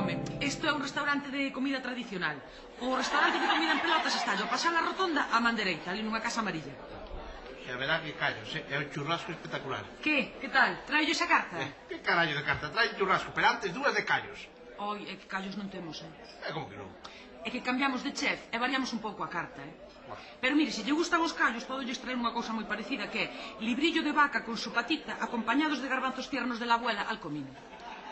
home, isto é un restaurante de comida tradicional. O restaurante de comida en pelotas está ao pasar a rotonda a man dereita, ali nunha casa amarilla. A verá que callos, é un churrasco espectacular. Que? Que tal? Traio esa carta? Que carallo de carta? Trae churrasco, pero antes dúas de callos. Oi, é que callos non temos, Como que non? É que cambiamos de chef e variamos un pouco a carta, Pero mire, se lle gustan os callos, podo lles traer unha cousa moi parecida, que é librillo de vaca con su patita acompañados de garbanzos tiernos de la abuela al comino.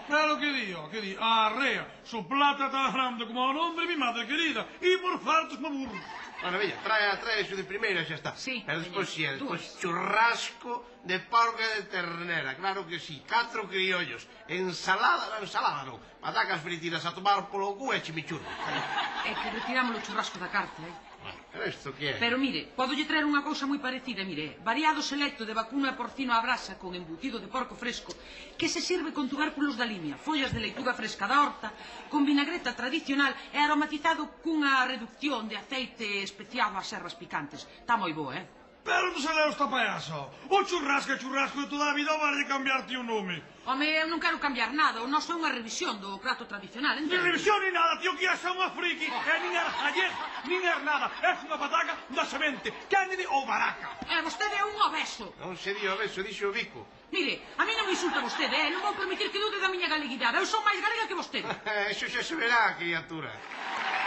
Claro que di, arrea, su plata tan grande como o nombre mi madre querida, y por faltos me aburro. Bueno, veña, trae iso de primeiro e xa está. Sí, pero despois si é, dúas. churrasco de porco e de ternera, claro que sí, 4 criollos, ensalada non, patacas fritidas a tomar polo cu e chimichurri. É que retiramos o churrasco da carta, Bueno, pero isto que é? Pero mire, podolle traer unha cousa moi parecida, mire, variado selecto de vacuno e porcino á brasa con embutido de porco fresco que se sirve con tubérculos da limia, follas de leituga fresca da horta, con vinagreta tradicional e aromatizado cunha reducción de aceite especiado ás ervas picantes. Está moi bo, Pero non se leo esta payaso. O churrasco é churrasco de toda a vida, vale cambiarte un nome. Home, eu non quero cambiar nada, o noso é unha revisión do prato tradicional, Ni entende? revisión ni nada, tío, que é unha friki. Nin er ayer, nin er nada. É unha pataca da semente. Kennedy ou baraca. Vostede é un obeso. Non se di obeso, dixo o bico. Mire, a mí non me insulta vostede, non vou permitir que dude da miña galeguidade. Eu son máis galega que vostede. Iso xa se verá, criatura.